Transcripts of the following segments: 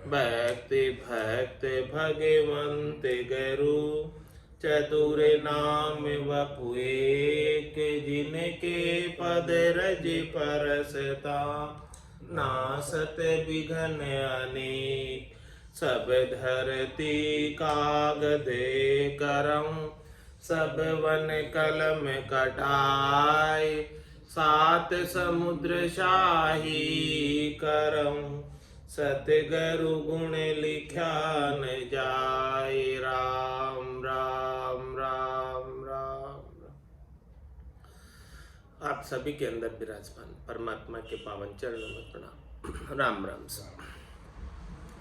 भक्ति भक्त भगवंत गरु चतुर नाम वपु एक जिनके पद रज परसता नासत विघन अनेक सब धरती कागदे करम सब वन कलम कटाय सात समुद्र शाही करम सतगुरु गुण लिख्या न जाय। राम राम राम राम। आप सभी के अंदर विराजमान परमात्मा के पावन चरणों में प्रणाम। राम राम।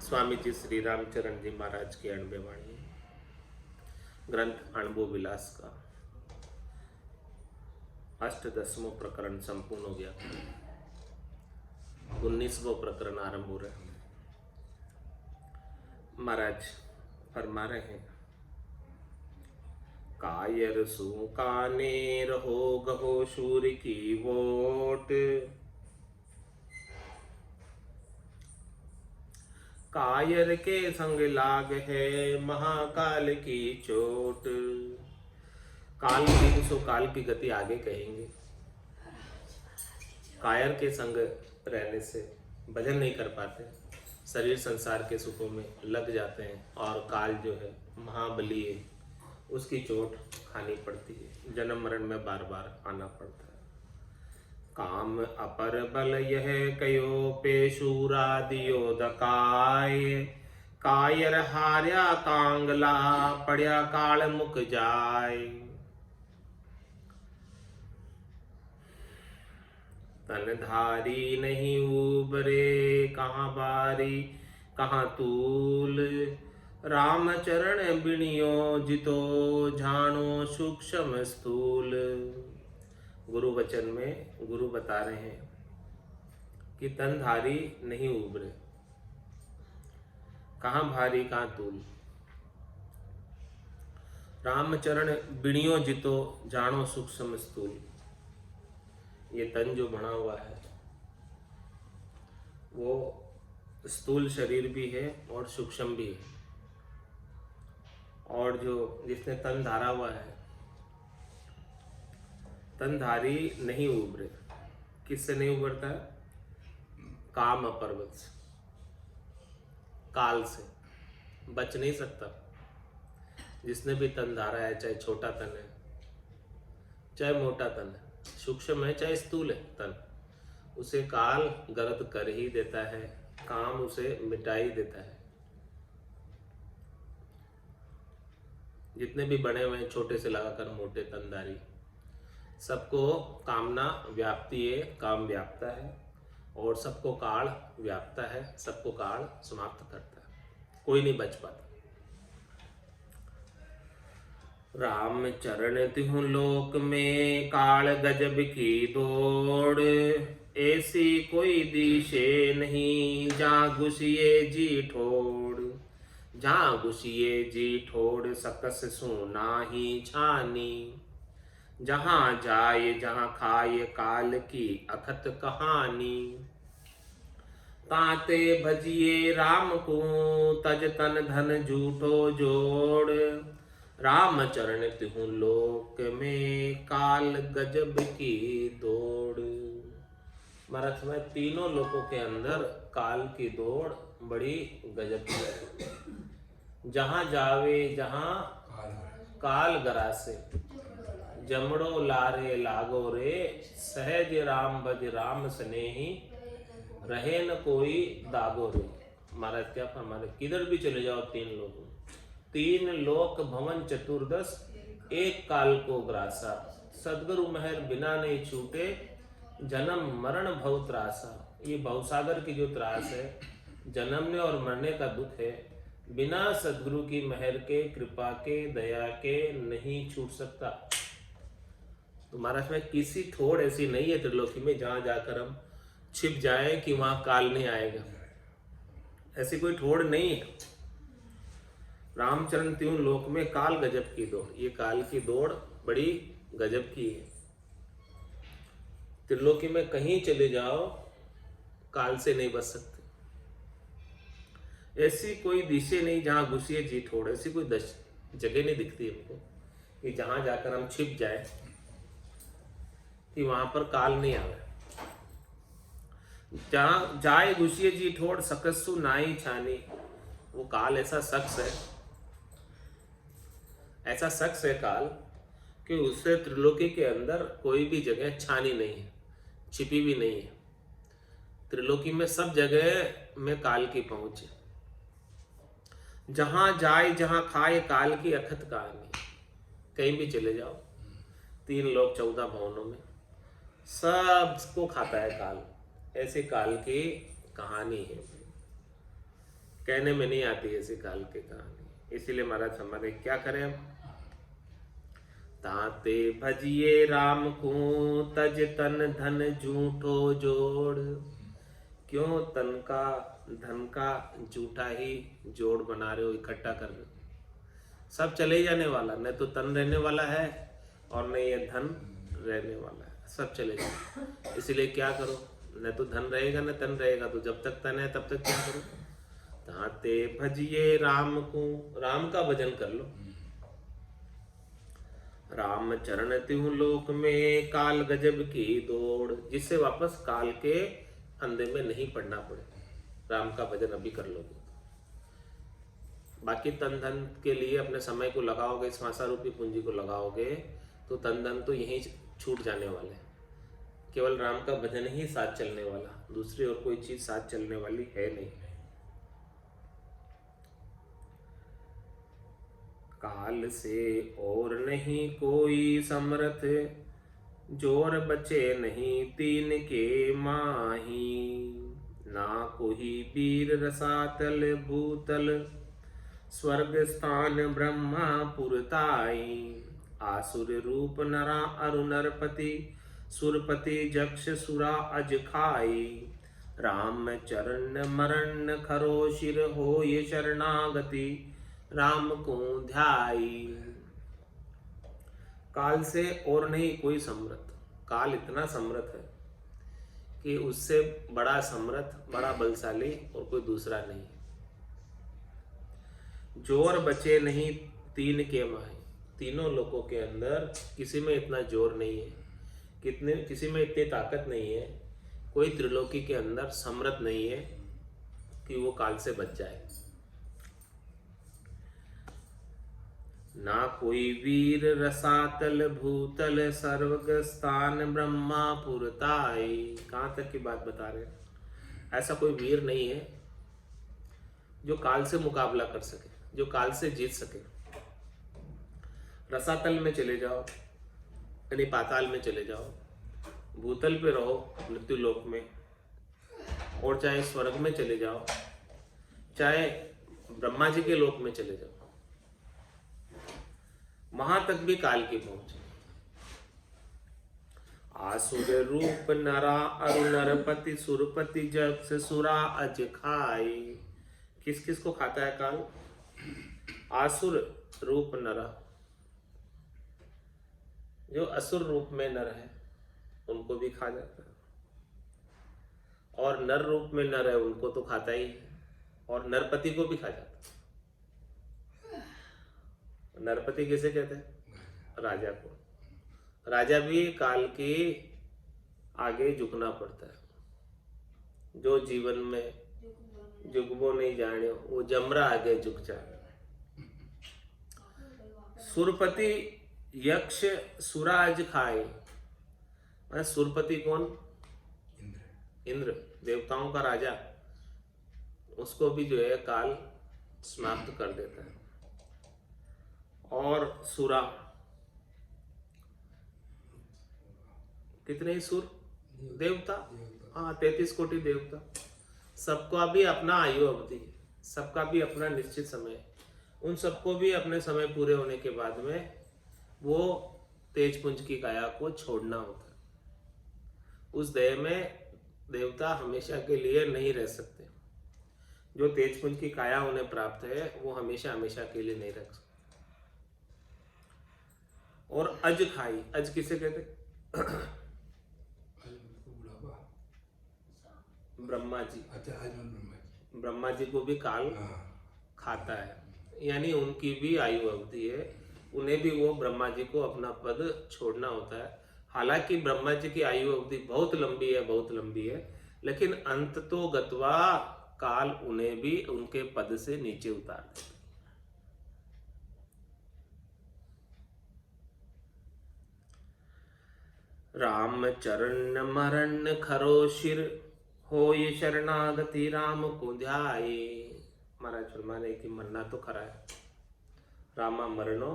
स्वामी जी श्री रामचरण जी महाराज की अणबे वाणी ग्रंथ अणबो विलास का 8-10वां प्रकरण संपूर्ण हो गया। 19वां प्रकरण आरंभ हो रहा है। महाराज फरमा रहे हैं, कायर सु काने रहो गहो सूर्य की वोट, कायर के संग लाग है महाकाल की चोट। काल की सो काल की गति आगे कहेंगे। कायर के संग रहने से भजन नहीं कर पाते, शरीर संसार के सुखों में लग जाते हैं और काल जो है महाबली है, उसकी चोट खानी पड़ती है। जन्म मरण में बार बार आना पड़ता है। काम अपर बल यह कयो पेशूरा दियो दकाय, कायर हार्या कांगला पड़या काल मुक जाय। तन धारी नहीं उबरे कहाँ बारी कहाँ तूल, राम चरण बिनियो जितो जानो सूक्ष्म स्थूल। गुरु वचन में गुरु बता रहे हैं कि तन धारी नहीं उबरे, कहाँ भारी कहाँ तूल, राम चरण बिनियो जितो जानो सूक्ष्म स्थूल। ये तन जो बना हुआ है वो स्थूल शरीर भी है और सूक्ष्म भी है। और जो जिसने तन धारा हुआ है, तनधारी नहीं उबरे। किससे नहीं उबरता है? काम अपर्वत से, काल से बच नहीं सकता। जिसने भी तन धारा है, चाहे छोटा तन है चाहे मोटा तन है, सूक्ष्म है चाहे स्थूल है तन, उसे काल गर्द कर ही देता है, काम उसे मिटा ही देता है। जितने भी बने हुए हैं छोटे से लगाकर मोटे तनधारी, सबको कामना व्याप्ति है, काम व्यापता है और सबको काल व्यापता है, सबको काल समाप्त करता है, कोई नहीं बच पाता। राम चरण तिहु लोक में काल गजब की दौड़, ऐसी कोई दिशे नहीं जहाँ घुसिए जी ठोड़, जहाँ घुसिए जी ठोड़ सकस सुना ही छानी, जहाँ जाए जहाँ खाए काल की अखत कहानी। ताते भजिए राम को तज तन धन झूठो जोड़, राम चरण तिहु लोक में काल गजब की दौड़। महाराज में तीनों लोकों के अंदर काल की दौड़ बड़ी गजब की है। जहाँ जावे जहाँ काल गरासे, जमड़ो लारे लागो रे, सहज राम भज राम स्नेही, रहे न कोई दागो रे। महाराज क्या हमारे किधर भी चले जाओ, तीन लोक भवन चतुर्दश एक काल को ग्रासा, सदगुरु महर बिना नहीं छूटे, जन्म मरण भव त्रासा। ये भवसागर की जो त्रास है, जन्मने और मरने का दुख है, बिना सदगुरु की महर के, कृपा के, दया के नहीं छूट सकता। तो महाराज में किसी ठोड़ ऐसी नहीं है त्रिलोकी में जहां जाकर हम छिप जाए कि वहां काल नहीं आएगा, ऐसी कोई ठोड़ नहीं है। रामचरण त्यों लोक में काल गजब की दौड़, ये काल की दौड़ बड़ी गजब की है। त्रिलोकी में कहीं चले जाओ काल से नहीं बच सकते। ऐसी कोई दिशा नहीं जहाँ घुसिए जी ठोड़, ऐसी कोई जगह नहीं दिखती हमको कि जहाँ जाकर हम छिप जाए कि वहां पर काल नहीं आवे। जहाँ जाए घुसिए जी ठोड़, सकस्सु नाई छानी। वो काल ऐसा शख्स है, ऐसा शख्स है काल कि उससे त्रिलोकी के अंदर कोई भी जगह छानी नहीं है, छिपी भी नहीं है। त्रिलोकी में सब जगह में काल की पहुंच है। जहां जाए जहां खाए काल की अखत कहानी। कहीं भी चले जाओ, 3 लोक 14 भवनों में सबको खाता है काल। ऐसे काल की कहानी है, कहने में नहीं आती ऐसी काल की कहानी। इसीलिए महाराज हमारे क्या करें हम, ताते भजिए राम को तज तन धन झूठो जोड़। क्यों तन का धन का झूठा ही जोड़ बना रहे हो, इकट्ठा कर रहे हो? सब चले जाने वाला, न तो तन रहने वाला है और न ये धन रहने वाला है, सब चले जाए। इसलिए क्या करो, न तो धन रहेगा न तन रहेगा, तो जब तक तन है तब तक क्या करो, ताते भजिए राम को, राम का भजन कर लो। राम चरण तिहु लोक में काल गजब की दौड़, जिससे वापस काल के अंधे में नहीं पड़ना पड़े। राम का भजन अभी कर लोगे। बाकी तन धन के लिए अपने समय को लगाओगे, श्वासा रूपी पूंजी को लगाओगे, तो तन धन तो यहीं छूट जाने वाले हैं। केवल राम का भजन ही साथ चलने वाला, दूसरी और कोई चीज साथ चलने वाली है नहीं। काल से और नहीं कोई समर्थ, जोर बचे नहीं तीन के माही। ना कोई वीर रसातल भूतल, स्वर्ग स्थान ब्रह्मापुर ताई। आसुर रूप नरा अरु नरपति, सुरपति जक्ष सुरा अज खाई। राम चरण मरण खरो शिर हो ये शरणागति, राम को ध्याई। काल से और नहीं कोई समर्थ। काल इतना समर्थ है कि उससे बड़ा समर्थ, बड़ा बलशाली और कोई दूसरा नहीं है। जोर बचे नहीं तीन के माहे, तीनों लोगों के अंदर किसी में इतना जोर नहीं है, किसी में इतनी ताकत नहीं है, कोई त्रिलोकी के अंदर समर्थ नहीं है कि वो काल से बच जाए। ना कोई वीर रसातल भूतल, सर्वग स्थान ब्रह्मापुर ताई। कहाँ तक की बात बता रहे हैं? ऐसा कोई वीर नहीं है जो काल से मुकाबला कर सके, जो काल से जीत सके। रसातल में चले जाओ, यानी पाताल में चले जाओ, भूतल पे रहो मृत्यु लोक में, और चाहे स्वर्ग में चले जाओ, चाहे ब्रह्मा जी के लोक में चले जाओ, वहां तक भी काल की पहुंच। आसुर रूप नरा अरु नरपति, सुरपति जक्ष सुरा अज खाई। किस किस को खाता है काल? आसुर रूप नरा, जो असुर रूप में नर है उनको भी खा जाता है, और नर रूप में नर है उनको तो खाता ही है, और नरपति को भी खा जाता है। नरपति किसे कहते हैं? राजा को। राजा भी काल के आगे झुकना पड़ता है। जो जीवन में झुकबो नहीं जाने, वो जमरा आगे झुक जाए। सुरपति यक्ष सुराज खाए। सुरपति कौन? इंद्र, देवताओं का राजा। उसको भी जो है काल समाप्त कर देता है। और सुरा, कितने ही सुर? देवता, हाँ 33 कोटि देवता। सबका भी अपना आयु अवधि, सबका भी अपना निश्चित समय। उन सबको भी अपने समय पूरे होने के बाद में वो तेजपुंज की काया को छोड़ना होता है। उस देह में देवता हमेशा के लिए नहीं रह सकते। जो तेजपुंज की काया उन्हें प्राप्त है वो हमेशा हमेशा के लिए नहीं रह सकते। और अज खाई, अज किसे कहते? ब्रह्मा जी। अच्छा, आज ब्रह्मा जी। ब्रह्मा जी को भी काल खाता है, यानी उनकी भी आयु अवधि है, उन्हें भी वो ब्रह्मा जी को अपना पद छोड़ना होता है। हालांकि ब्रह्मा जी की आयु अवधि बहुत लंबी है, बहुत लंबी है, लेकिन अंत तो गत्वा काल उन्हें भी उनके पद से नीचे उतार देता है। राम चरण मरण खरो शिर, होय शरणागति राम को ध्याये। महाराज फरमाने की मरना तो खरा है, रामा मरणो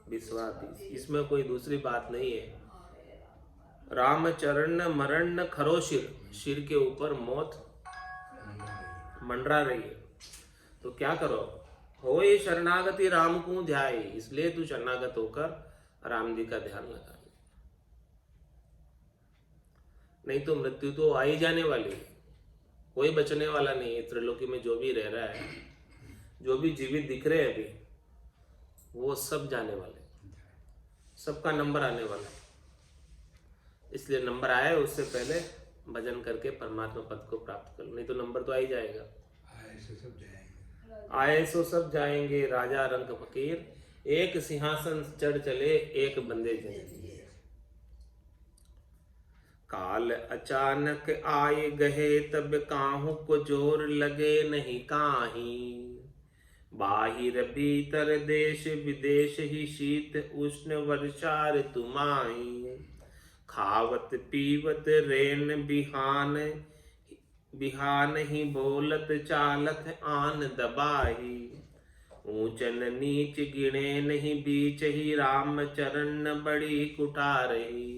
विश्वास, इसमें कोई दूसरी बात नहीं है। राम चरण मरण खरो शिर, शिर के ऊपर मौत मंडरा रही है, तो क्या करो, होय शरणागति राम को ध्याये, इसलिए तू शरणागत होकर राम जी का ध्यान लगा, नहीं तो मृत्यु तो आ ही जाने वाली है, कोई बचने वाला नहीं है। त्रिलोकी में जो भी रह रहा है, जो भी जीवित दिख रहे हैं अभी, वो सब जाने वाले, सबका नंबर आने वाला है। इसलिए नंबर आए उससे पहले भजन करके परमात्मा पद को प्राप्त कर, नहीं तो नंबर तो आ ही जाएगा। आए सो सब जाएंगे, राजा रंग फकीर, एक सिंहासन चढ़ चले एक बंदे जने। काल अचानक आए गहे, तब काहू को जोर लगे नहीं काही। बाहिर भीतर देश विदेश ही, शीत उष्ण वर्षा ऋतुमाई। खावत पीवत रेन बिहान, बिहान ही बोलत चालत आन दबाही। ऊंचन नीच गिणे नहीं बीच ही, राम चरण बड़ी कुठारही।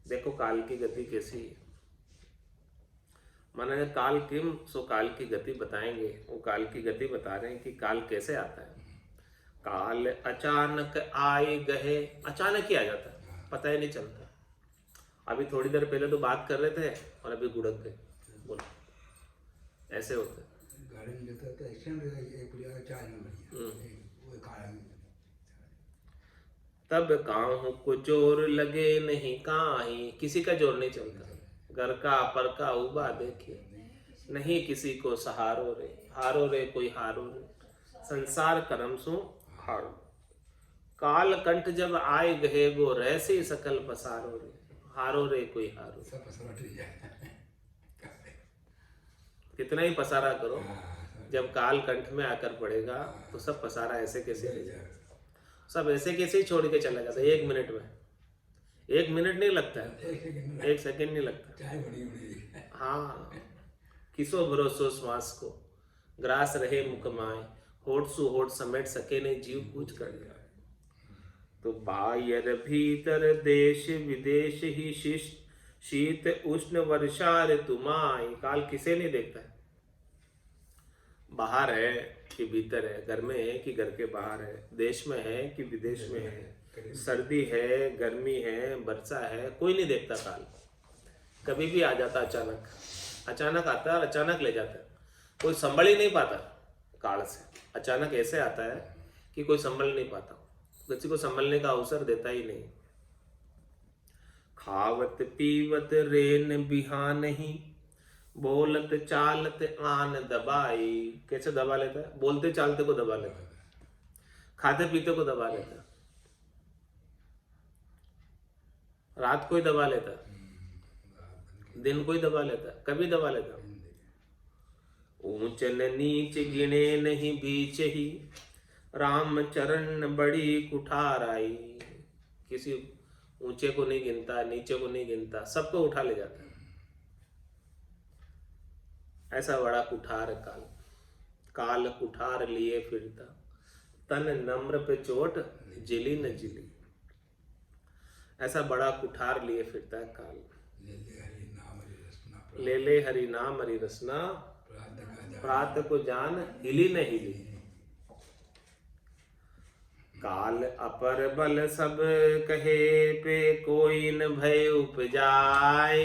देखो काल की गति कैसी है, माना काल किम सो काल की गति बताएंगे, वो काल की गति बता रहे हैं कि काल कैसे आता है। काल अचानक आए गए, अचानक ही आ जाता है, पता ही नहीं चलता। अभी थोड़ी देर पहले तो बात कर रहे थे और अभी गुड़क गए, बोलो ऐसे होता है। तब काहू को जोर लगे नहीं काही, किसी का जोर नहीं चलता, घर का पर का उबा देखे, नहीं किसी को सहारो रे, हारो रे कोई हारो रे, संसार कर्म सो हारो। काल कंठ जब आए गहे गो, रहसे सकल पसारो रे, हारो रे कोई हारो। कितना ही पसारा करो, जब काल कंठ में आकर पड़ेगा तो सब पसारा ऐसे कैसे ले जाएगा, सब ऐसे कैसे ही छोड़ के चला जाता है। 1 मिनट में, 1 मिनट नहीं लगता है, 1 सेकंड नहीं लगता। हाँ, किसो भरोसो श्वास को, ग्रास रहे मुख माए, होठ सु होठ समेट सके नहीं जीव कुछ कर गया। तो बाहर भीतर देश विदेश ही, शिष्ट शीत उष्ण वर्षा ऋतुमाई। काल किसे नहीं देखता है, बाहर है कि भीतर है, घर में है कि घर के बाहर है, देश में है कि विदेश में है, सर्दी है गर्मी है वर्षा है, कोई नहीं देखता काल। कभी भी आ जाता, अचानक अचानक आता है, अचानक ले जाता है, कोई संभल ही नहीं पाता काल से। अचानक ऐसे आता है कि कोई संभल नहीं पाता, किसी को संभलने का अवसर देता ही नहीं। खावत पीवत रेन बिहान ही, बोलत चालत आन दबाई। कैसे दबा लेता है, बोलते चालते को दबा लेता है, खाते पीते को दबा लेता है, रात को ही दबा लेता है, दिन को ही दबा लेता है, कभी दबा लेता है। ऊंच नीच गिणे नहीं बीच ही, राम चरण बड़ी कुठार आई। किसी ऊंचे को नहीं गिनता, नीचे को नहीं गिनता, सबको उठा ले जाता है। ऐसा बड़ा कुठार काल, काल कुठार लिए फिरता, तन नम्र पे चोट जिली न जिली। ऐसा बड़ा कुठार लिए फिरता है काल। ले ले हरि नाम हरि रसना, प्रात को जान हिली न हिली। काल अपर बल सब कहे पे, कोई न भय उपजाए।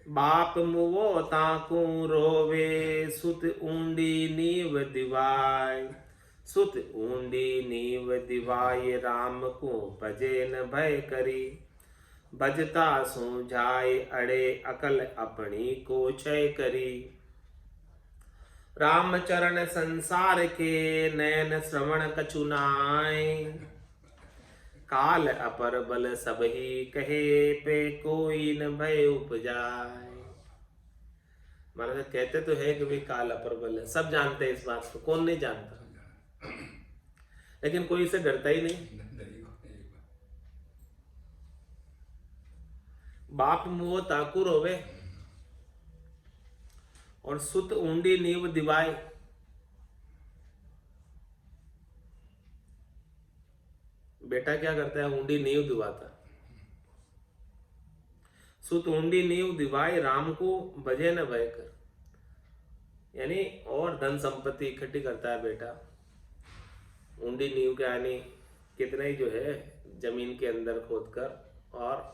बाप मुवो ताकू रोवे, सुत ऊंडी नीव दिवाय। सुत ऊंडी नीव दिवाय, राम को भजे न भय करी। भजता सो जाए अड़े, अकल अपनी को क्षय करी। रामचरण संसार के नयन श्रवण कछु नाय। काल अपर बल सबही कहे पे कोई न भय उपजाय। महाराज कहते तो है कि भाई काल अपर बल है, सब जानते हैं इस बात को, कौन नहीं जानता, लेकिन कोई इसे डरता ही नहीं। बाप मुँह ताकुर होवे और सुत ऊंडी नींव दिवाए। बेटा क्या करता है, ऊंडी नींव दिवाता। सुत ऊंडी नींव दिवाए, राम को बजे न भय कर। यानी और धन संपत्ति इकट्ठी करता है बेटा। ऊंडी नींव के यानी कितने ही जो है जमीन के अंदर खोदकर और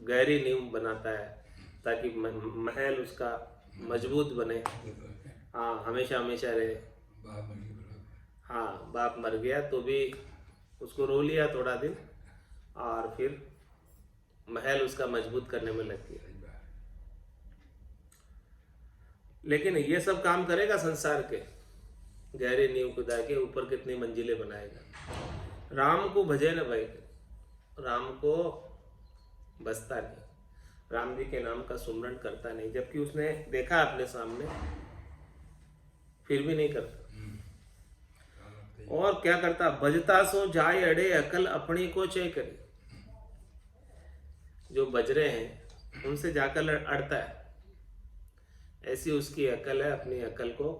गहरी नींव बनाता है ताकि महल उसका मजबूत बने। हाँ, हमेशा हमेशा रहे। हाँ, बाप मर गया तो भी उसको रो लिया थोड़ा दिन और फिर महल उसका मजबूत करने में लग गया। लेकिन ये सब काम करेगा संसार के, गहरी नींव खुदा के ऊपर कितनी मंजिलें बनाएगा। राम को भजे न भय, राम को बसता नहीं, राम जी के नाम का सुमरण करता नहीं, जबकि उसने देखा अपने सामने फिर भी नहीं करता। और क्या करता, बजता सो जाए अड़े अकल अपनी को चय करे। जो बज रहे हैं उनसे जाकर अड़ता है, ऐसी उसकी अकल है, अपनी अकल को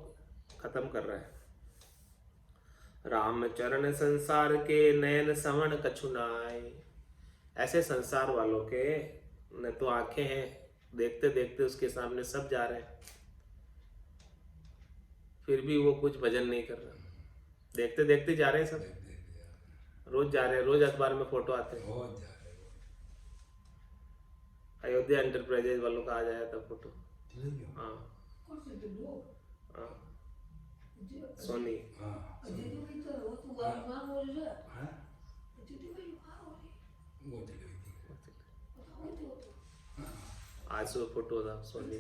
खत्म कर रहा है। राम चरण संसार के नयन सवण कछु नाय। ऐसे संसार वालों के न तो आंखें हैं, देखते देखते उसके सामने सब जा रहे हैं, फिर भी वो कुछ भजन नहीं कर रहा। देखते देखते जा रहे हैं सब, रोज जा रहे हैं, रोज अखबार में फोटो आते हैं। अयोध्या एंटरप्राइजेज वालों का आ जाया था फोटो। हाँ, सोनी। आज सुबह फोटो था सोनी।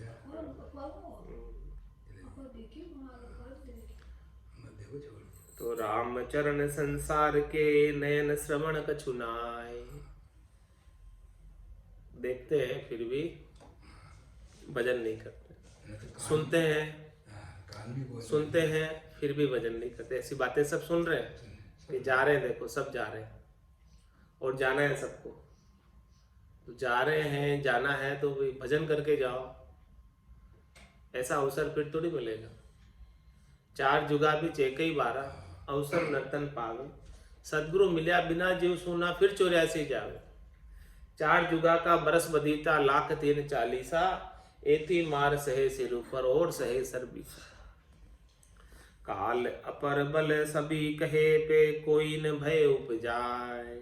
तो राम चरण संसार के नयन श्रवण कछु नाय। देखते हैं फिर भी भजन नहीं करते, सुनते हैं फिर भी भजन नहीं करते। ऐसी बातें सब सुन रहे हैं कि जा रहे हैं, देखो सब जा रहे हैं और जाना है सबको, तो जा रहे हैं, जाना है तो भाई भजन करके जाओ। ऐसा अवसर फिर थोड़ी मिलेगा। 4 जुगा भी चेकई 12 अवसर नर्तन पावे। सदगुरु मिल्या बिना जीव सुना फिर 84 जावे। 4 जुगा का बरस बदीता लाख 3 40। एती मार सहे सिर ऊपर और सहे सर बीसा। काल अपर बल सभी कहे पे कोई न भय उपजाए।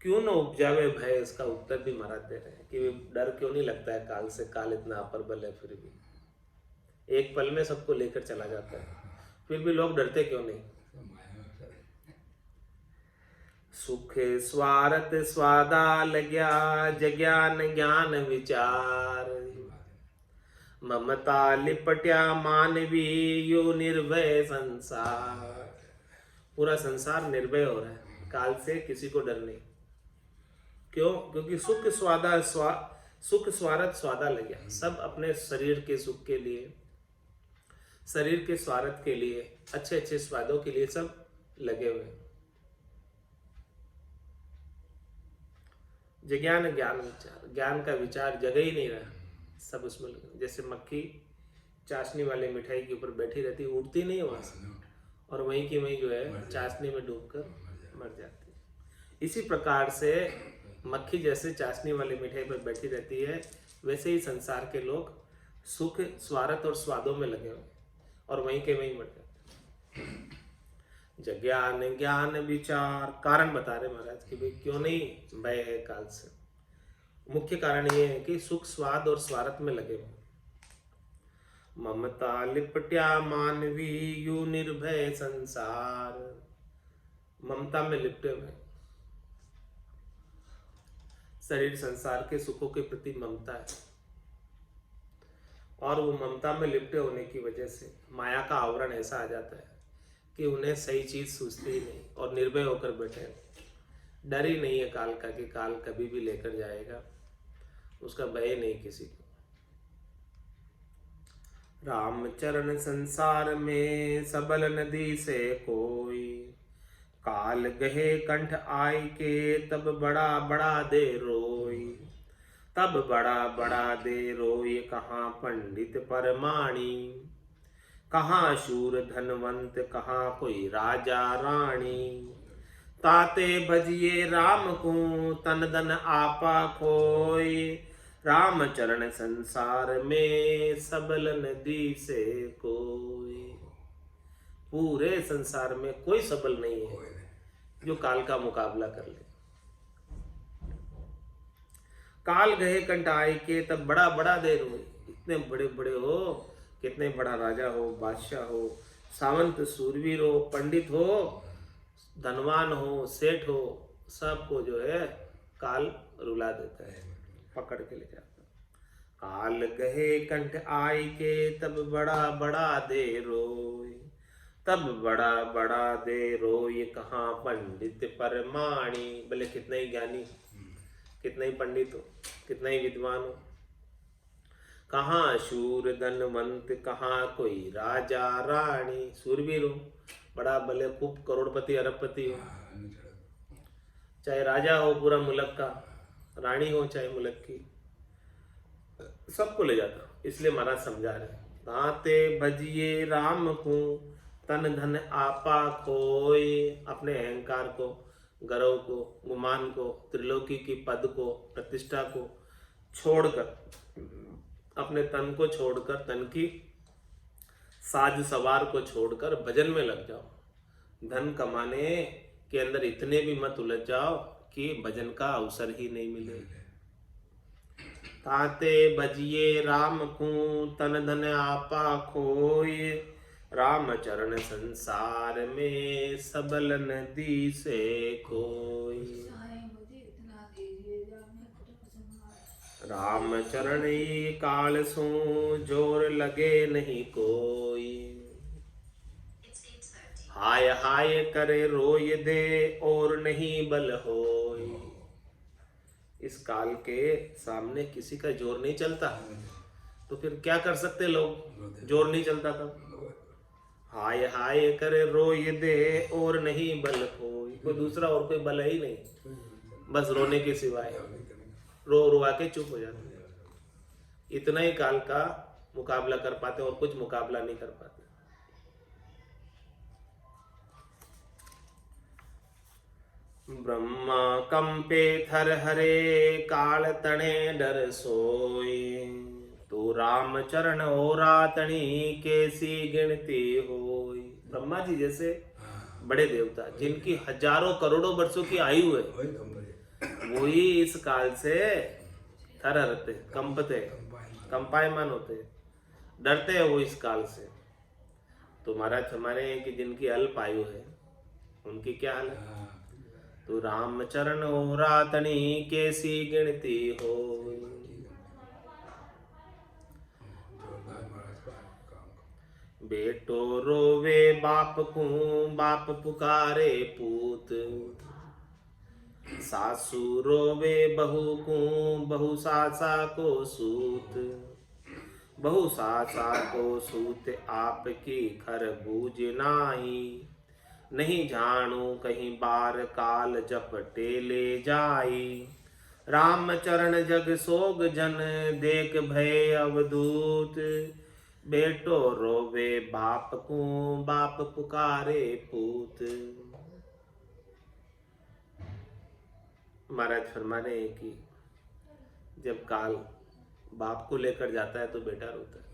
क्यों न उपजावे भय, इसका उत्तर भी महाराज दे रहे हैं कि डर क्यों नहीं लगता है काल से। काल इतना अपर बल है, फिर भी एक पल में सबको लेकर चला जाता है, फिर भी लोग डरते क्यों नहीं। सुख स्वार्थ स्वादा लग्या जज्ञान ज्ञान विचार। ममता लिपट्या मानवी यो निर्भय संसार। पूरा संसार निर्भय हो रहा है, काल से किसी को डर नहीं। क्यों? क्योंकि सुख स्वार्थ स्वादा लग्या। सब अपने शरीर के सुख के लिए, शरीर के स्वार्थ के लिए, अच्छे अच्छे स्वादों के लिए सब लगे हुए। ज्ञान ज्ञान विचार, ज्ञान का विचार जगह ही नहीं रहा, सब उसमें लगे। जैसे मक्खी चाशनी वाले मिठाई के ऊपर बैठी रहती, उड़ती नहीं वहां से, और वहीं की वहीं जो है चाशनी में डूबकर मर जाती है। इसी प्रकार से मक्खी जैसे चाशनी वाली मिठाई पर बैठी रहती है, वैसे ही संसार के लोग सुख स्वार्थ और स्वादों में लगे हुए और वहीं के वहीं मर जाते हैं। ज्ञान ज्ञान विचार, कारण बता रहे महाराज कि भाई क्यों नहीं भय है काल से। मुख्य कारण ये है कि सुख स्वाद और स्वार्थ में लगे हुए। ममता लिपट्या मानवी यू निर्भय संसार। ममता में लिपटे हुए, शरीर संसार के सुखों के प्रति ममता है, और वो ममता में लिपटे होने की वजह से माया का आवरण ऐसा आ जाता है कि उन्हें सही चीज सूझती ही नहीं और निर्भय होकर बैठे हैं। डर ही नहीं है काल का कि काल कभी भी लेकर जाएगा, उसका भय नहीं किसी को। रामचरण संसार में सबल नदी से कोई, काल गहे कंठ आय के तब बड़ा बड़ा दे रोई। तब बड़ा बड़ा दे रोई कहाँ पंडित परमाणी, कहाँ शूर धनवंत कहाँ कोई राजा रानी। ताते भजिए राम को तन धन आपा खोई, राम चरण संसार में सबल नदी से कोई। पूरे संसार में कोई सबल नहीं है जो काल का मुकाबला कर ले। काल गए कंठ आए के तब बड़ा बड़ा देर हो, इतने बड़े बड़े हो, कितने बड़ा राजा हो, बादशाह हो, सावंत सूरवीर हो, पंडित हो, धनवान हो, सेठ हो, सबको जो है काल रुला देता है, पकड़ के ले जाता है। काल गहे कंठ आय के तब बड़ा बड़ा दे रोय, तब बड़ा बड़ा दे रोय कहाँ पंडित परमाणी। भले कितने ही ज्ञानी, कितने ही पंडित हो, कितना ही विद्वान हो, कहाँ शूर धनवंत कहाँ कोई राजा रानी। सूरवीर हो, बड़ा भले खूब करोड़पति अरबपति हो, चाहे राजा हो पूरा मुल्क का, रानी हो चाहे मुल्क की, सबको ले जाता। इसलिए महाराज समझा रहे, ताते भजिए राम को तन धन आपा खोए। अपने अहंकार को, गर्व को, गुमान को, त्रिलोकी की पद को, प्रतिष्ठा को छोड़कर, अपने तन को छोड़कर, तन की साज सवार को छोड़कर भजन में लग जाओ। धन कमाने के अंदर इतने भी मत उलझ जाओ कि भजन का अवसर ही नहीं मिले। ताते भजिए राम को तन धन आपा खोए, राम चरण संसार में सबल नदी से कोई। राम चरण काल सो जोर लगे नहीं कोई, हाय हाय करे रोय दे और नहीं बल होय। इस काल के सामने किसी का जोर नहीं चलता, तो फिर क्या कर सकते लोग, जोर नहीं चलता तब। हाय हाय करे रोय दे और नहीं बल होय, कोई दूसरा और कोई बल ही नहीं, बस रोने के सिवाय, रो रुआ के चुप हो जाते हैं। इतना ही काल का मुकाबला कर पाते और कुछ मुकाबला नहीं कर पाते। ब्रह्मा कंपे थर हरे काल तणे डर सोई, तो राम चरण ओरा तणी कैसी गिनती होई। ब्रह्मा जी जैसे बड़े देवता जिनकी हजारों करोड़ों वर्षों की आयु है, वही इस काल से थरहरते, कंपते, कंपायमान होते, डरते हैं वो इस काल से। तो महाराज हमारे कि जिनकी अल्प आयु है उनकी क्या हाल है। तो रामचरण ओरा तणी कैसी गिनती हो। बेटो रोवे बाप को बाप पुकारे पूत, सासू रोवे बहू को बहू सासा को सूत, बहू सासा को सूत आपकी खरबूज नाई, नहीं जानो कहीं बार काल जपटे ले जाई। राम चरण जग सोग जन देख भय अवधूत, बेटो रोवे बाप को बाप पुकारे पूत। महाराज फरमाने हैं कि जब काल बाप को लेकर जाता है तो बेटा रोता है,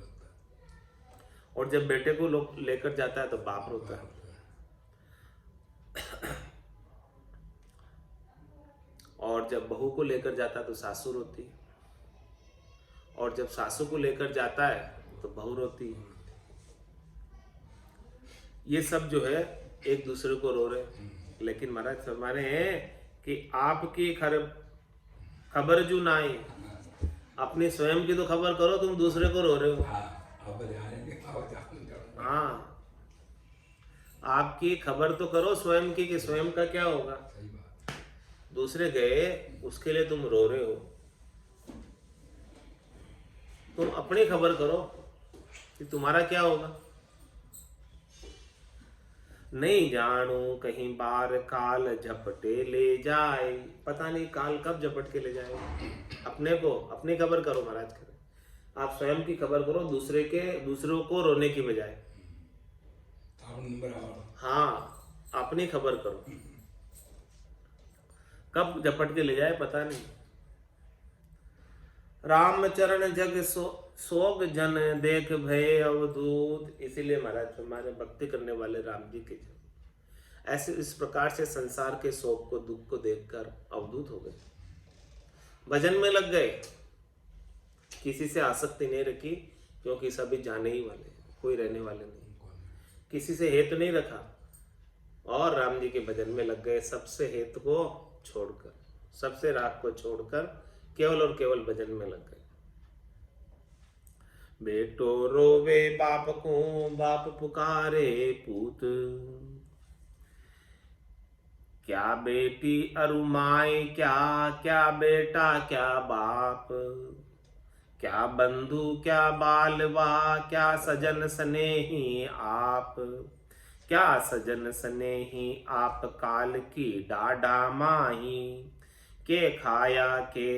और जब बेटे को लेकर जाता है तो बाप रोता है। और जब बहू को लेकर जाता है तो सासू रोती है, और जब सासू को लेकर जाता है तो बहू रोती है। ये सब जो है एक दूसरे को रो रहे, लेकिन महाराज फरमाने हैं कि आपकी खबर जो ना आई, अपनी स्वयं की तो खबर करो, तुम दूसरे को रो रहे हो। हाँ, आपकी खबर तो करो स्वयं की कि स्वयं का क्या होगा। दूसरे गए उसके लिए तुम रो रहे हो, तुम अपनी खबर करो कि तुम्हारा क्या होगा। नहीं जानू कहीं बार काल झपटे ले जाए, पता नहीं काल कब झपट के ले जाए। अपने को अपनी खबर करो महाराज, करें आप स्वयं की खबर करो, दूसरों को रोने की बजाय। हाँ, अपनी खबर करो, कब झपट के ले जाए पता नहीं। रामचरण जग सोग जन देख भय अवधूत। इसीलिए महाराज हमारे भक्ति करने वाले राम जी के जन ऐसे इस प्रकार से संसार के शोक को, दुख को देखकर अवधूत हो गए, भजन में लग गए, किसी से आसक्ति नहीं रखी, क्योंकि सभी जाने ही वाले, कोई रहने वाले नहीं, किसी से हेतु नहीं रखा, और राम जी के भजन में लग गए, सबसे हेतु को छोड़कर, सबसे राग को छोड़कर केवल और केवल भजन में लग गए। बेटो रोवे बाप को, बाप पुकारे पूत, क्या बेटी अरुमाए, क्या क्या बेटा क्या बाप, क्या बंधु क्या बालवा, क्या सजन स्नेही आप, क्या सजन स्नेही आप काल की डाडा माही, के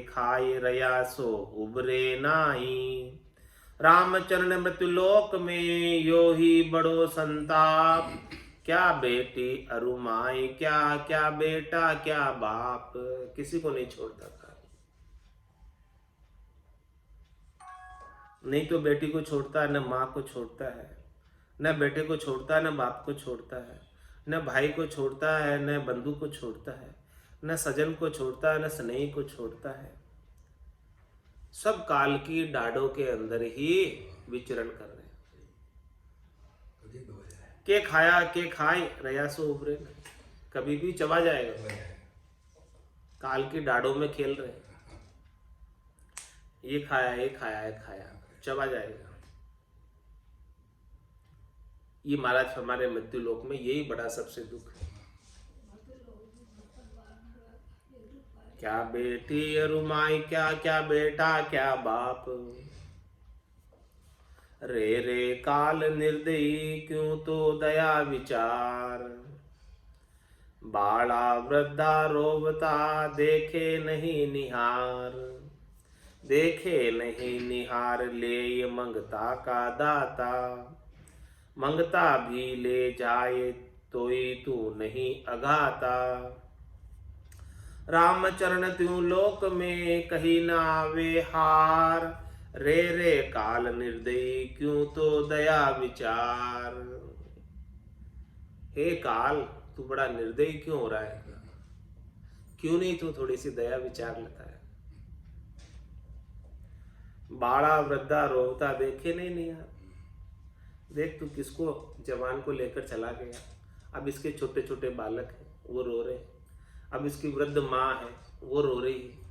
खाए रया सो उबरे नाही, रामचरण मृत्युलोक में यो ही बड़ो संताप, क्या बेटी अरुमाई, क्या क्या बेटा क्या बाप, किसी को नहीं छोड़ता था। नहीं तो बेटी को छोड़ता है, न माँ को छोड़ता है, न बेटे को छोड़ता है, न बाप को छोड़ता है, न भाई को छोड़ता है, न बंधु को छोड़ता है, न सजन को छोड़ता है, न स्नेही को छोड़ता है। सब काल की डाडों के अंदर ही विचरण कर रहे हैं। के खाए रया सो उभरे, कभी भी चबा जाएगा, काल की डाडों में खेल रहे हैं, ये खाया चबा जाएगा। ये महाराज हमारे मृत्यु लोक में यही बड़ा सबसे दुख है। क्या बेटी अरुमाई, क्या क्या बेटा क्या बाप, रे रे काल निर्दयी क्यों तो दया विचार, बाड़ा वृद्धा रोवता देखे नहीं निहार, देखे नहीं निहार ले ये मंगता का दाता, मंगता भी ले जाए तोई तू नहीं अघाता, रामचरण त्यों लोक में कहीं ना आवे हार, रे रे काल निर्दयी क्यों तो दया विचार। हे काल, तू बड़ा निर्दयी क्यों हो रहा है, क्यों नहीं तू थोड़ी सी दया विचार लेता है। बाड़ा वृद्धा रोवता देखे नहीं यार, देख तू किसको जवान को लेकर चला गया, अब इसके छोटे छोटे बालक हैं वो रो रहे, अब इसकी वृद्ध माँ है वो रो रही है,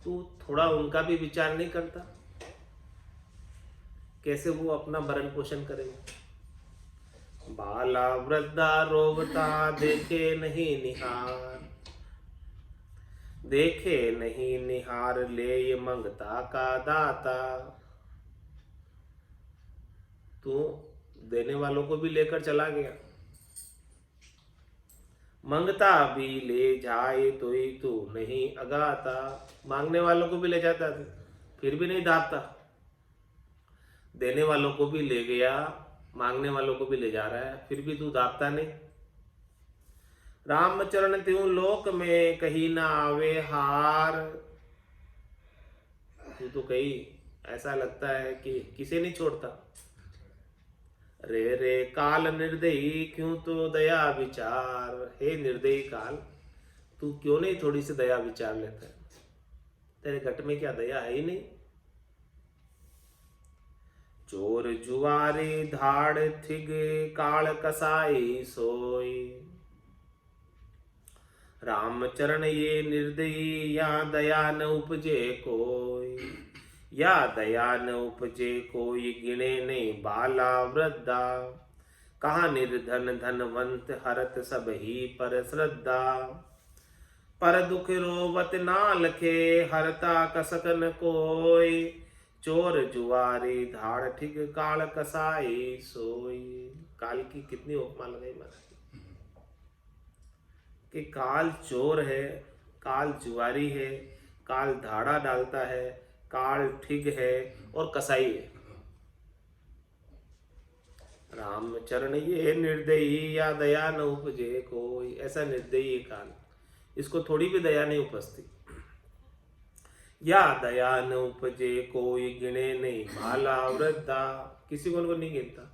तू थोड़ा उनका भी विचार नहीं करता, कैसे वो अपना भरण पोषण करेंगे। बाला वृद्धा रोवता देखे नहीं निहार, देखे नहीं निहार ले ये मंगता का दाता, तू देने वालों को भी लेकर चला गया, मंगता भी ले जाए तो ही तू नहीं अगाता, मांगने वालों को भी ले जाता था फिर भी नहीं दाता, देने वालों को भी ले गया, मांगने वालों को भी ले जा रहा है, फिर भी तू दाता नहीं। रामचरण त्यों लोक में कहीं ना आवे हार, तू तो कहीं ऐसा लगता है कि किसे नहीं छोड़ता। रे रे काल निर्दयी क्यों तो दया विचार, हे निर्दयी काल, तू क्यों नहीं थोड़ी सी दया विचार लेता है, तेरे घट में क्या दया है ही नहीं। चोर जुआरी धाड़ थिग काल कसाई सोई, रामचरण ये निर्दयी, या दया न उपजे कोई। या दया न उपजे कोई, गिने नहीं बाला वृद्धा। कहा निर्धन धनवंत, हरत सब ही पर श्रद्धा। पर दुख रोवत ना लखे, हरता कसक न कोई। चोर जुआरी धाड़ ठिग, काल कसाई सोई। काल की कितनी उपमा लगाई महाराज कि काल चोर है, काल जुआरी है, काल धाड़ा डालता है, काल ठिग है और कसाई है। रामचरण ये निर्दयी, या दया न उपजे कोई। ऐसा निर्दयी है काल, इसको थोड़ी भी दया नहीं उपजती। या दया न उपजे कोई, गिने नहीं बाला वृद्धा। किसी को नहीं गिनता,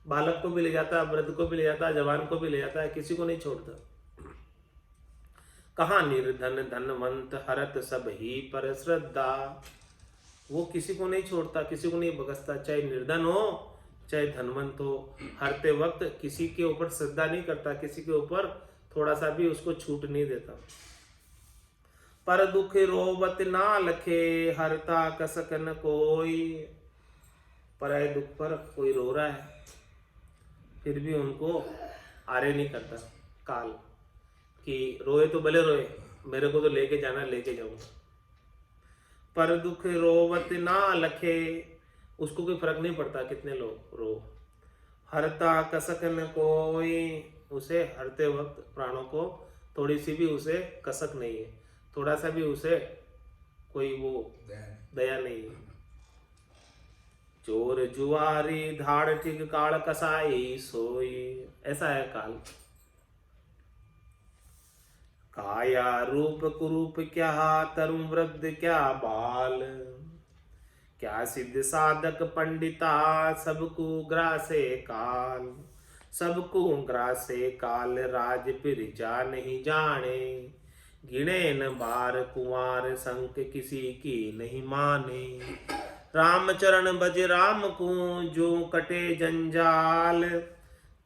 बालक को भी ले जाता है, वृद्ध को भी ले जाता है, जवान को भी ले जाता है, किसी को नहीं छोड़ता। कहा निर्धन धनवंत, हरत सब ही पर श्रद्धा। वो किसी को नहीं छोड़ता, किसी को नहीं बगसता, चाहे निर्धन हो चाहे धनवंत हो, हरते वक्त किसी के ऊपर श्रद्धा नहीं करता, किसी के ऊपर थोड़ा सा भी उसको छूट नहीं देता। पर दुख रोवत ना लखे, हरता कसक न कोई। पराये दुख पर कोई रो रहा है, फिर भी उनको आरे नहीं करता काल कि रोए तो भले रोए, मेरे को तो लेके जाना, लेके जाऊंगा। पर दुख रोवत ना लखे, उसको कोई फर्क नहीं पड़ता कितने लोग रो। हरता कसक न कोई, उसे हरते वक्त प्राणों को थोड़ी सी भी उसे कसक नहीं है, थोड़ा सा भी उसे कोई वो दया नहीं है। चोर जुआरी धाड़ ठिग, काल कसाई सोई। ऐसा है काल। काया रूप कुरूप क्या, तरुण वृद्ध क्या बाल। क्या सिद्ध साधक पंडिता, सबको ग्रासे काल। सबको ग्रासे काल, राज प्रजा नहीं जाने। गिने न बार कुंवार, संक किसी की नहीं माने। रामचरण भज राम को, जो कटे जंजाल।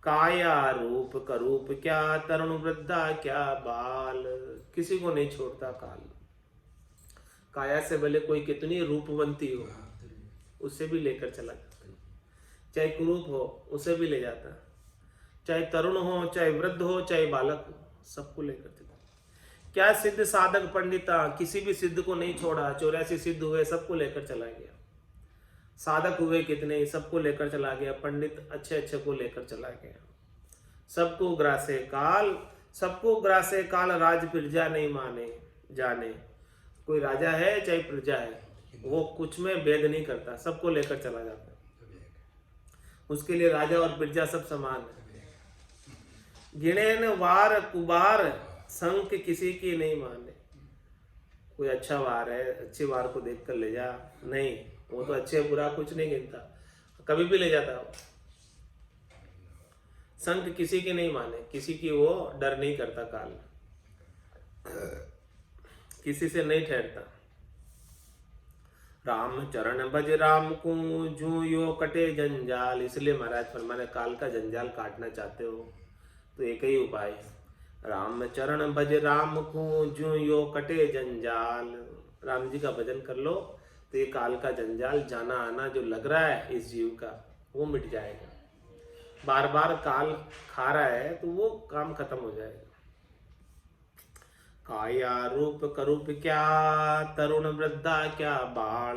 काया रूप करूप क्या, तरुण वृद्धा क्या बाल। किसी को नहीं छोड़ता काल। काया से भले कोई कितनी रूपवंती हो, उसे भी लेकर चला जाता है। चाहे कुरूप हो, उसे भी ले जाता है। चाहे तरुण हो, चाहे वृद्ध हो, चाहे बालक हो, सबको लेकर चला। क्या सिद्ध साधक पंडिता, किसी भी सिद्ध को नहीं छोड़ा। 84 सिद्ध हुए, सबको लेकर चला गया। साधक हुए कितने, सबको लेकर चला गया। पंडित अच्छे अच्छे को लेकर चला गया। सबको ग्रासे काल, सबको ग्रासे काल, राज प्रजा नहीं माने जाने। कोई राजा है चाहे प्रजा है, वो कुछ में भेद नहीं करता, सबको लेकर चला जाता है। उसके लिए राजा और प्रजा सब समान है। गिने न वार कुबार, संक किसी की नहीं माने। कोई अच्छा वार है, अच्छे वार को देख कर ले जा, नहीं, वो तो अच्छे बुरा कुछ नहीं गिनता, कभी भी ले जाता हो। संक किसी की नहीं माने, किसी की वो डर नहीं करता काल, किसी से नहीं ठहरता। राम चरण भज राम को, जू यो कटे जंजाल। इसलिए महाराज फरमाने, काल का जंजाल काटना चाहते हो तो एक ही उपाय है, राम चरण भज राम को, जू यो कटे जंजाल। राम जी का भजन कर लो तो ये काल का जंजाल, जाना आना जो लग रहा है इस जीव का, वो मिट जाएगा। बार बार काल खा रहा है तो वो काम खत्म हो जाएगा। काया रूप करूप क्या, तरुण वृद्धा क्या बाल।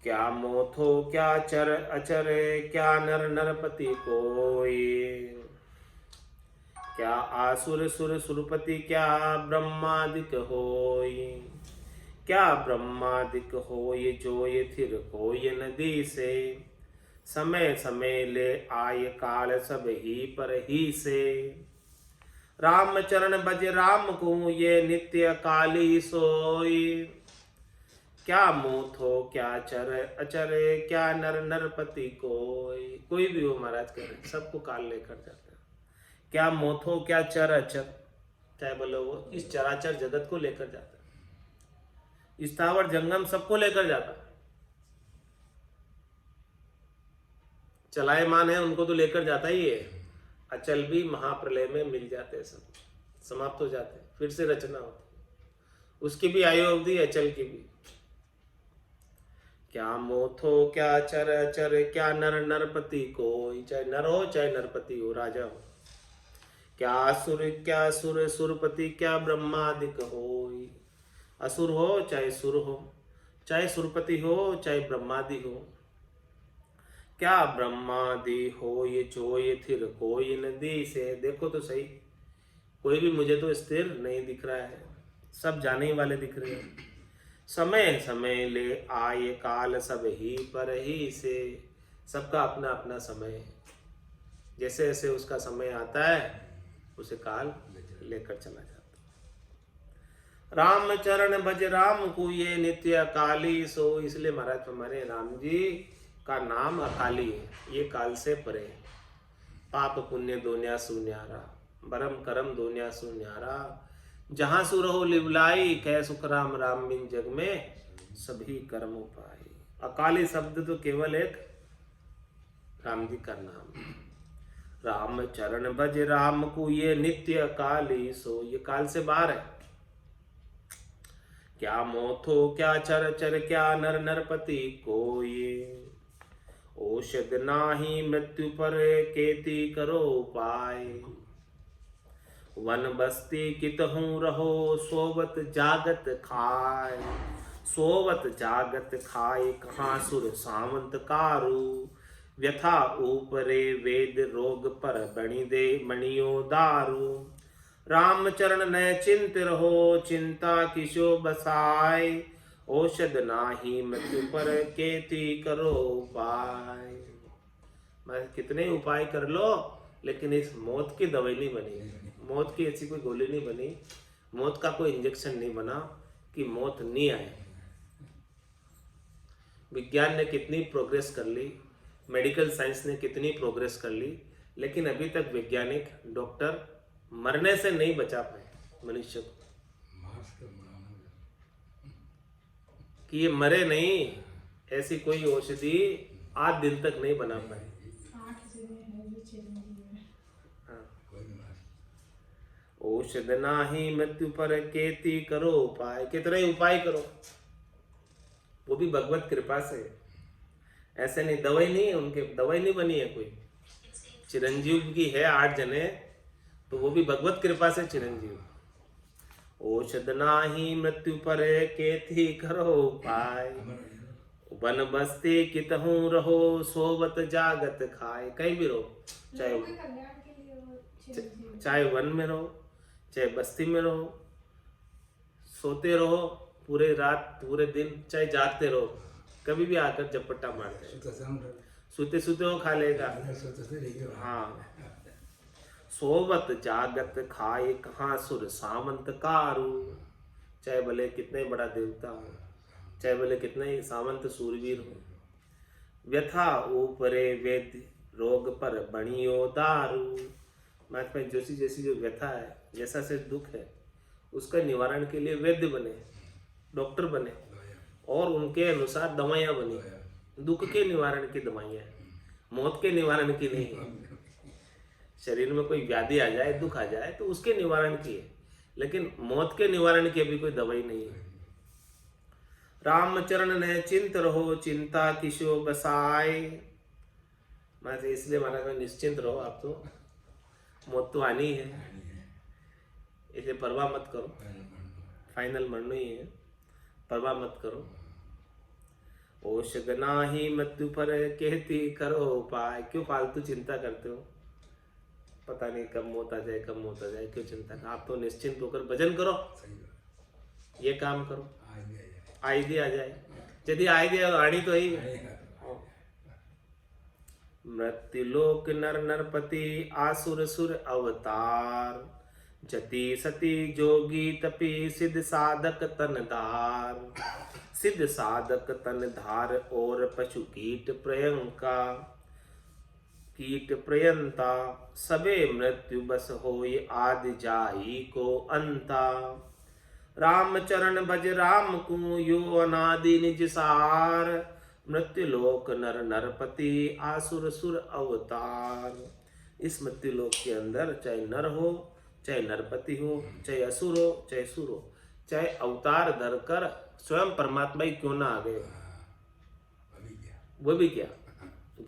क्या मोथो क्या चर अचर, क्या नर नरपति कोई। क्या आसुर सुर सुरपति, क्या ब्रह्मादिक होय। क्या ब्रह्मादिक होय, जोय थिर कोय नदी से। समय समय ले आय काल, सब ही पर ही से। राम चरण भज राम को, ये नित्य काली सोई। क्या मोथो क्या चर अचर, क्या नर नरपति कोई। कोई भी हो महाराज कह रहे, सबको काल लेकर जाता है। क्या मोथो क्या चर अचर, चाहे बोलो वो इस चराचर जगत को लेकर जाता है। स्थावर जंगम सबको लेकर जाता है। चलायमान है उनको तो लेकर जाता ही है, अचल भी महाप्रलय में मिल जाते हैं, सब समाप्त हो जाते हैं, फिर से रचना होती है। उसकी भी आयु अवधि, अचल की भी। क्या मोथो क्या चर अचर, क्या नर नरपति कोई, चाहे नर हो चाहे नरपति हो, राजा हो। क्या सुर सुरपति, क्या ब्रह्मादिक होई। असुर हो चाहे सुर हो, चाहे सुरपति हो चाहे ब्रह्मादि हो। क्या ब्रह्मादि हो ये चोय थिर कोई नदी से। देखो तो सही, कोई भी मुझे तो स्थिर नहीं दिख रहा है, सब जाने ही वाले दिख रहे हैं। समय समय ले आए काल सब ही पर ही से। सबका अपना अपना समय है, जैसे जैसे उसका समय आता है उसे काल लेकर चला जाता। राम चरण भज राम को ये नित्य अकाली सो। इसलिए महाराज हमारे राम जी का नाम अकाली है, ये काल से परे। पाप पुण्य दोन्या सुन्यारा, बरम करम दोन्या सुन्यारा। जहां सुर हो लिवलाई, कह सुख राम राम बिन जग में सभी कर्म उपाय। अकाली शब्द तो केवल एक राम जी का नाम है। राम चरण भज राम को ये नित्य अकाली सो। ये काल से बाहर है। क्या मोथो क्या चर चर, क्या नर नरपति कोई। औषध नाही मृत्यु पर केति करो उपाय। वन बस्ती कितहूँ रहो, सोवत जागत खाए। सोवत जागत खाए, कहाँ सुर सावंत कारू। व्यथा ऊपरे वेद, रोग पर बणि दे मणियो दारू। राम चरण न चिंत रहो, चिंता किशो बसाय। औषध नाही मृत्यु पर केति करो उपाय। मैं कितने उपाय कर लो, लेकिन इस मौत की दवाई नहीं बनी, मौत की ऐसी कोई गोली नहीं बनी, मौत का कोई इंजेक्शन नहीं बना कि मौत नहीं आए। विज्ञान ने कितनी प्रोग्रेस कर ली, मेडिकल साइंस ने कितनी प्रोग्रेस कर ली, लेकिन अभी तक वैज्ञानिक डॉक्टर मरने से नहीं बचा पाए मनुष्य को, कि ये मरे नहीं। ऐसी कोई औषधि आज दिन तक नहीं बना पाए। औषध नाही मृत्यु पर केति करो उपाय। कितने उपाय करो, वो भी भगवत कृपा से। ऐसे नहीं, दवाई नहीं है उनके, दवाई नहीं बनी है कोई। चिरंजीव की है 8 जने, तो वो भी भगवत कृपा से चिरंजीव। औषध नाही मृत्यु पर केति करो उपाय। वन बस्ती कितहूँ रहो, सोवत जागत खाए। कहीं भी रहो, चाहे वन में रहो, चाहे बस्ती में रहो, सोते रहो पूरे रात पूरे दिन, चाहे जागते रहो, कभी भी आकर झपट्टा मारते। सोते सोते हो खा लेगा। हाँ, सोवत जागत खाए, कहाँ सुर सावंत कारू। चाहे भले कितने बड़ा देवता हो, चाहे भले कितने ही सावंत सूरवीर हो। व्यथा ऊपरे वेद, रोग पर बणियो दारू। महात्मा जैसी जैसी जो व्यथा है, जैसा से दुख है, उसका निवारण के लिए वैद्य बने, डॉक्टर बने, और उनके अनुसार दवाइयाँ बनी। दुख के निवारण की दवाइयाँ, मौत के निवारण की नहीं। शरीर में कोई व्याधि आ जाए, दुख आ जाए, तो उसके निवारण की है, लेकिन मौत के निवारण की अभी कोई दवाई नहीं है। रामचरण ने चिंत रहो, चिंता किशो बसाए। मैं इसलिए माना कि निश्चिंत रहो, आप तो मौत तो आनी है, इसलिए परवाह मत करो। फाइनल मरना ही है, परवाह मत करो। औषध नाही मृत्यु पर कहती करो उपाय। क्यों फालतू चिंता करते हो, पता नहीं कब मौत आ जाए, कब मौत आ जाए, क्यों चिंता कर। आप तो निश्चिंत होकर भजन करो, ये काम करो, आईदी आ जाए। यदि आईदी आनी तो ही मृत्युलोक नर नरपति, आसुर सुर अवतार। जति सती जोगी तपी, सिद्ध साधक तनधार। सिद्ध साधक तनधार, और पशु कीट प्रयंका। कीट प्रयंता, सबे मृत्यु बस होय, आदि जाई को अंता। राम चरण भज राम को, यो अनादि निज सार। मृत्यु लोक नर नरपति, आसुर सुर अवतार। इस मृत्यु लोक के अंदर चाहे नर हो, चाहे नरपति हो, चाहे असुर हो, चाहे सुर हो, चाहे अवतार धरकर स्वयं परमात्मा ही क्यों ना आ गए, वो भी क्या,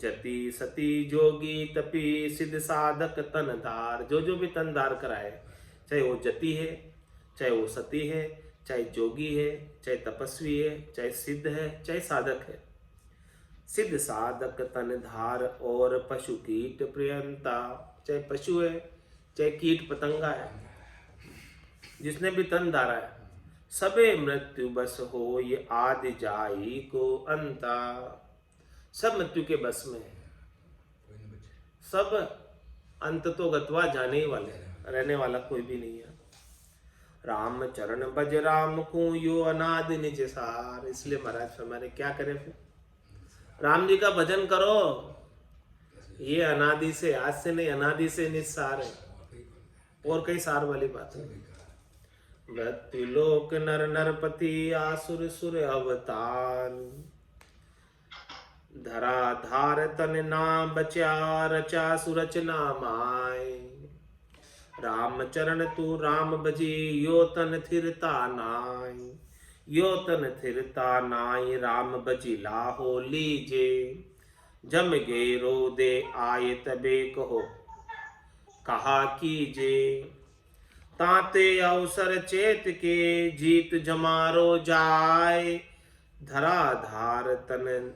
जति सती जोगी तपी सिद्ध साधक तन धार, जो भी तन धार कराए, चाहे वो जति है, चाहे वो सती है, चाहे जोगी है, चाहे तपस्वी है, चाहे सिद्ध है, चाहे साधक है, सिद्ध साधक तन धार और पशु कीट प्रियंता, चाहे पशु है, चाहे कीट पतंगा है, जिसने भी तन धारा है, सबे मृत्यु बस हो ये आदि जाई को अंता, सब मृत्यु के बस में है, सब अंत तो गत्वा जाने ही वाले, रहने वाला कोई भी नहीं है। राम चरण भज राम को यो अनादि निज सार, इसलिए महाराज फरमाने क्या करें फिर, राम जी का भजन करो, ये अनादि से, आज से नहीं, अनादि से निस्सार है, और कई सार वाली बात है। मृत्यु लोक नर नरपति आसुर सुर अवतार, धरा धार तन ना बचा रचा सुरचना माय, राम चरण तू राम बजी यो तन थिरता नाय, यो तन थिरता नाय राम बजी लाहो लीजे, जम गेरो दे आए तबे कहो कहा कीजे, ताते अवसर चेत के जीत जमारो जाय, धरा धार तन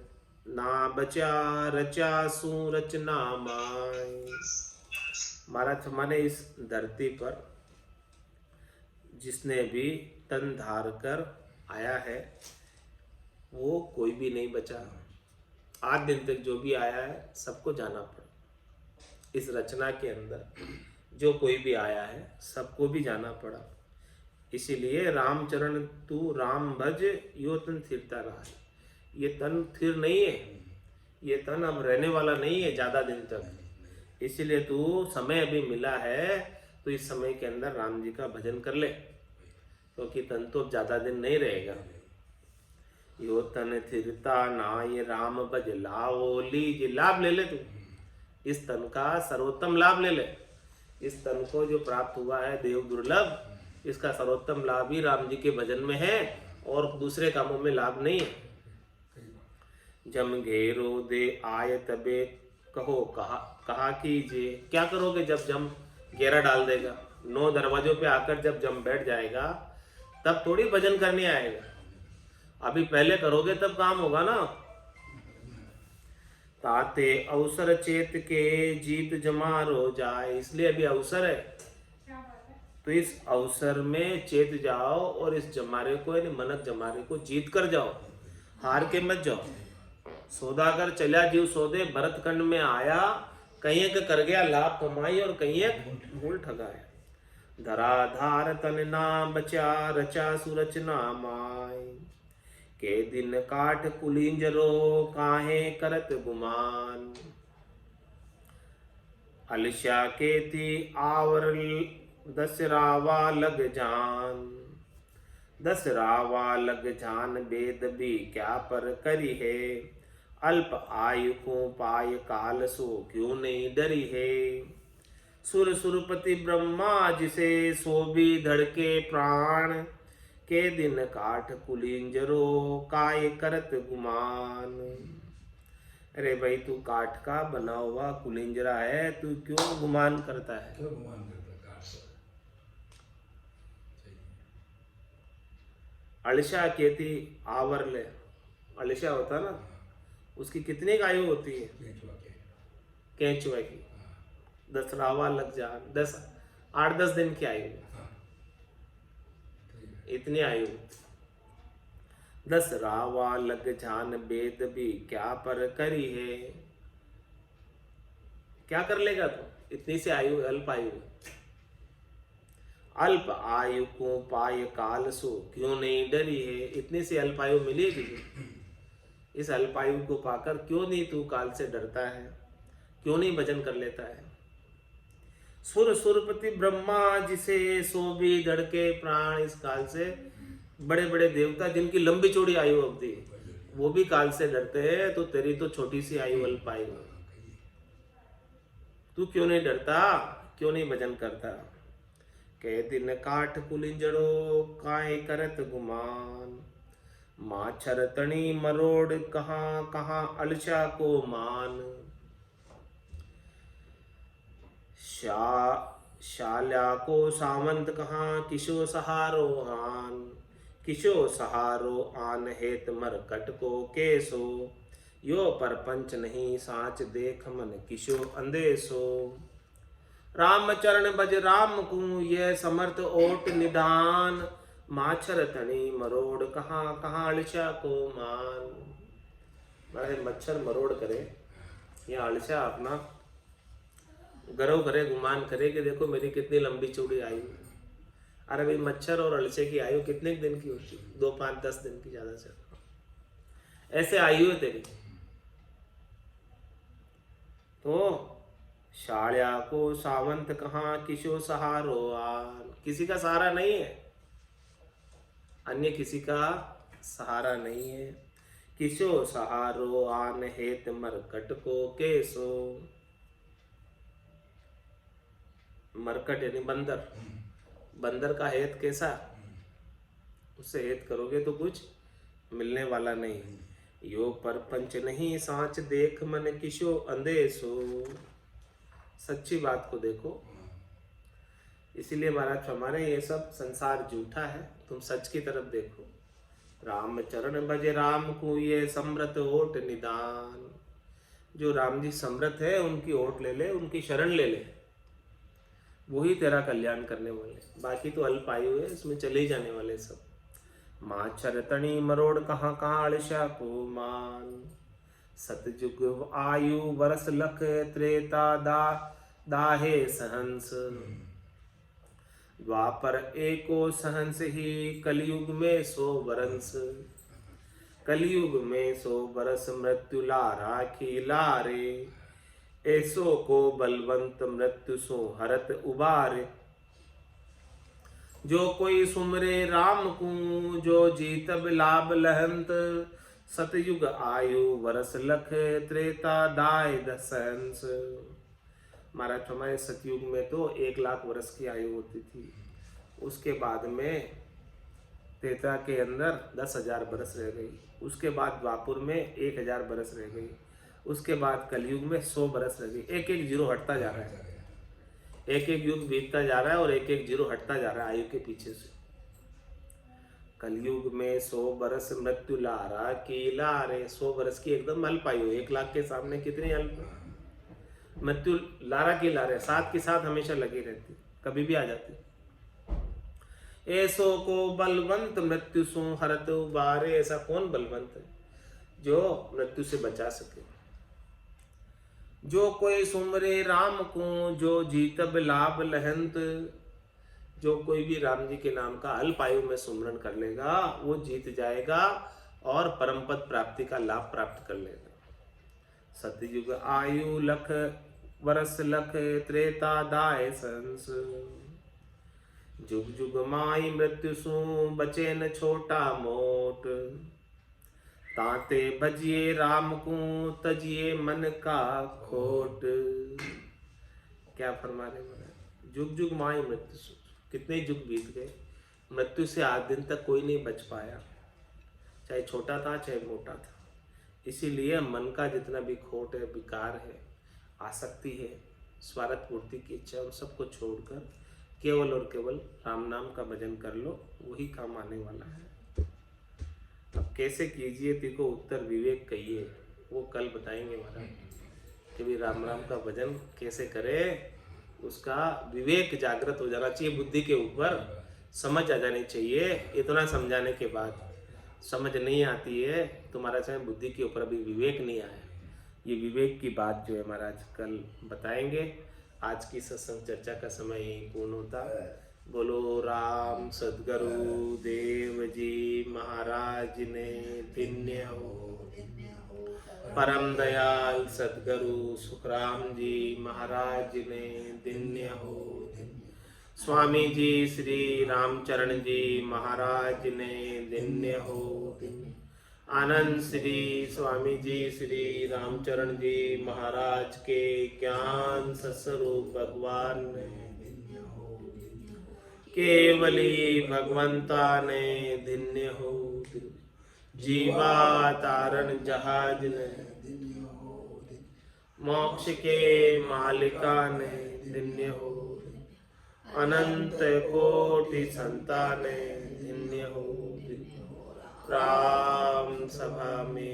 ना बचा रचा सु रचना माय। महाराज माने इस धरती पर जिसने भी तन धार कर आया है वो कोई भी नहीं बचा, आज दिन तक जो भी आया है सबको जाना पड़ा, इस रचना के अंदर जो कोई भी आया है सबको भी जाना पड़ा, इसीलिए रामचरण तू राम भज यो तन थिरता रहा, ये तन थिर नहीं है, ये तन अब रहने वाला नहीं है ज़्यादा दिन तक, इसीलिए तू समय अभी मिला है तो इस समय के अंदर राम जी का भजन कर ले, क्योंकि तन तो ज़्यादा दिन नहीं रहेगा। यो तन थिरता ना ये राम भज लाओ लीजिए, लाभ ले ले तू, इस तन का सर्वोत्तम लाभ ले ले, इस तन को जो प्राप्त हुआ है देव दुर्लभ, इसका सर्वोत्तम लाभ ही राम जी के भजन में है और दूसरे कामों में लाभ नहीं है। जम घेरो दे आय तबे कहो कहा कीजिए, क्या करोगे जब जम घेरा डाल देगा, 9 दरवाजों पे आकर जब जम बैठ जाएगा तब थोड़ी भजन करने आएगा, अभी पहले करोगे तब काम होगा ना। ताते अवसर चेत के जीत जमारो जाए, इसलिए अभी अवसर है तो इस अवसर में चेत जाओ और इस जमारे को यानी मनक जमारे को जीत कर जाओ, हार के मत जाओ। सौदागर चला जीव सौदे भरतखंड में आया, कहीं एक कर गया लाभ कमाई और कहीं एक भूल ठगाया, धरा धार तन ना बचा रचा सुरचना माय, के दिन काट कुलिंजरो काहे करत गुमान, अलश्या केती आवर दसरावा लग जान, दसरावा लग जान वेद भी क्या पर करी है, अल्प आयु को पाय काल सो क्यों नहीं डरी है, सुर सुरपति ब्रह्मा जिसे सो भी धड़के प्राण, के दिन काठ कुलिंजरो काय करत गुमान। अरे भाई तू काठ का बना हुआ कुलिंजरा है, तू क्यों गुमान करता है, क्यों गुमान करता है? अलिशा केती आवर ले, अलिशा होता ना, उसकी कितनी आयु होती है, केंचुआ की, दसरावा लग जान, 8-10 दिन की आयु, इतनी आयु, दसरावा लग जान वेद भी क्या पर करी है, क्या कर लेगा तू इतनी सी आयु, अल्प आयु, अल्प आयु को पाय काल सो क्यों नहीं डरी है, इतनी सी अल्प आयु मिली तुझे, इस अल्प आयु को पाकर क्यों नहीं तू काल से डरता है, क्यों नहीं भजन कर लेता है। सुर सुरपति ब्रह्मा जिसे सो भी धड़के प्राण, इस काल से बड़े बड़े देवता जिनकी लंबी चौड़ी आयु अवधि वो भी काल से डरते हैं, तो तेरी तो छोटी सी आयु अल्प आयु। तू क्यों नहीं डरता, क्यों नहीं भजन करता। कह दिन काठ कुलिंजड़ो काहे करत गुमान, माछर तणी मरोड़ कहाँ कहाँ अलचा को मान। शाल्या को सावंत कहाँ किशो सहारो आन, किशो सहारो आन हेत मरकट को केसो, यो परपंच नहीं साच देख मन किशो अंदेसो। राम चरण बज राम को यह समर्थ ओट निधान, माछर तनी मरोड़ कहाँ कहाँ अड़चा को मान। मारे मच्छर मरोड़ करे या अड़चा अपना गर्व करे, गुमान करे कि देखो मेरी कितनी लंबी चौड़ी आयु। अरे भाई मच्छर और अड़चे की आयु कितने दिन की होती है? 2, 5, 10 दिन की, ज्यादा से ऐसे आयु है तेरी। तो शाल्या को सावंत कहाँ किशो सहारो आन, किसी का सहारा नहीं है, अन्य किसी का सहारा नहीं है। किशो सहारो आन हेत मरकट को केसो। मरकट यानी बंदर, बंदर का हेत कैसा, उससे हेत करोगे तो कुछ मिलने वाला नहीं। यो परपंच नहीं साच देख मन किशो अंधेसो। सच्ची बात को देखो। इसीलिए महाराज हमारे ये सब संसार झूठा है, तुम सच की तरफ देखो। राम चरण भजे राम को ये समृत ओट निदान। जो राम जी समृत है उनकी ओट ले ले, उनकी शरण ले ले, वही तेरा कल्याण करने वाले। बाकी तो अल्प आयु है, इसमें चले ही जाने वाले सब। माछर तणी मरोड़ कहाँ कहाँ अड़शा को मान। सतयुग आयु वर्ष लख त्रेता दाहे सहंस। द्वापर एको सहंस ही कलयुग में 100 बरस। कलयुग में 100 बरस मृत्यु लारा खिलारे। ऐसो को बलवंत मृत्यु सो हरत उबारे। जो कोई सुमरे राम को जो जीतब लाभ लहंत। सतयुग आयु वर्ष लख त्रेता दाय दसंस। महाराज हमारे सतयुग में तो 1 लाख वर्ष की आयु होती थी, उसके बाद में त्रेता के अंदर 10,000 बरस रह गई, उसके बाद द्वापुर में 1,000 बरस रह गई, उसके बाद कलयुग में 100 बरस रह गई। एक एक जीरो हटता जा रहा है, एक एक युग बीतता जा रहा है और एक एक जीरो हटता जा रहा है आयु के पीछे से। कलयुग में 100 बरस मृत्यु लारा की लारे। 100 बरस की एकदम अल्प आयु, 1 लाख के सामने कितनी अल्प। मृत्यु लारा की लारे, साथ के साथ हमेशा लगी रहती, कभी भी आ जाती। ऐसो को बलवंत मृत्यु सो हरत उबारे। ऐसा कौन बलवंत है जो मृत्यु से बचा सके। जो कोई सुमरे राम को जो जीतब लाभ लहंत। जो कोई भी राम जी के नाम का अल्प आयु में सुमरण कर लेगा वो जीत जाएगा और परम पद प्राप्ति का लाभ प्राप्त कर लेगा। सतयुग आयु लख वर्ष लख त्रेता दाय संस। जुग जुग माई मृत्यु सु बचे न छोटा मोट। ताते भजिए राम को तजिए मन का खोट। क्या फरमा रहे महाराज, जुग जुग माई मृत्यु सु। कितने युग बीत गए, मृत्यु से आज दिन तक कोई नहीं बच पाया, चाहे छोटा था चाहे मोटा था। इसीलिए मन का जितना भी खोट है, विकार है, आसक्ति है, स्वार्थ पूर्ति की इच्छा, उन सबको छोड़कर केवल और केवल राम नाम का भजन कर लो, वही काम आने वाला है। अब कैसे कीजिए तेको उत्तर विवेक कहिए, वो कल बताएंगे महाराज कि भी राम राम का भजन कैसे करे। उसका विवेक जागृत हो जाना चाहिए, बुद्धि के ऊपर समझ आ जानी चाहिए। इतना समझाने के बाद समझ नहीं आती है, तुम्हारा चाहे बुद्धि के ऊपर अभी विवेक नहीं आया। ये विवेक की बात जो है महाराज कल बताएंगे। आज की सत्संग चर्चा का समय यही पूर्ण होता है। बोलो राम सद्गुरु देव जी महाराज ने धन्य हो। परम दयाल सद्गुरु सुखराम जी महाराज ने धन्य हो। स्वामी जी श्री रामचरण जी महाराज ने धन्य हो। आनंद श्री स्वामी जी श्री रामचरण जी महाराज के ज्ञान सस्वरूप भगवान ने केवली भगवंता ने धन्य हो जीवा तारण जहाज ने मोक्ष के मालिका ने धन्य हो अनंत कोटि संता ने धन्य हो राम सभा में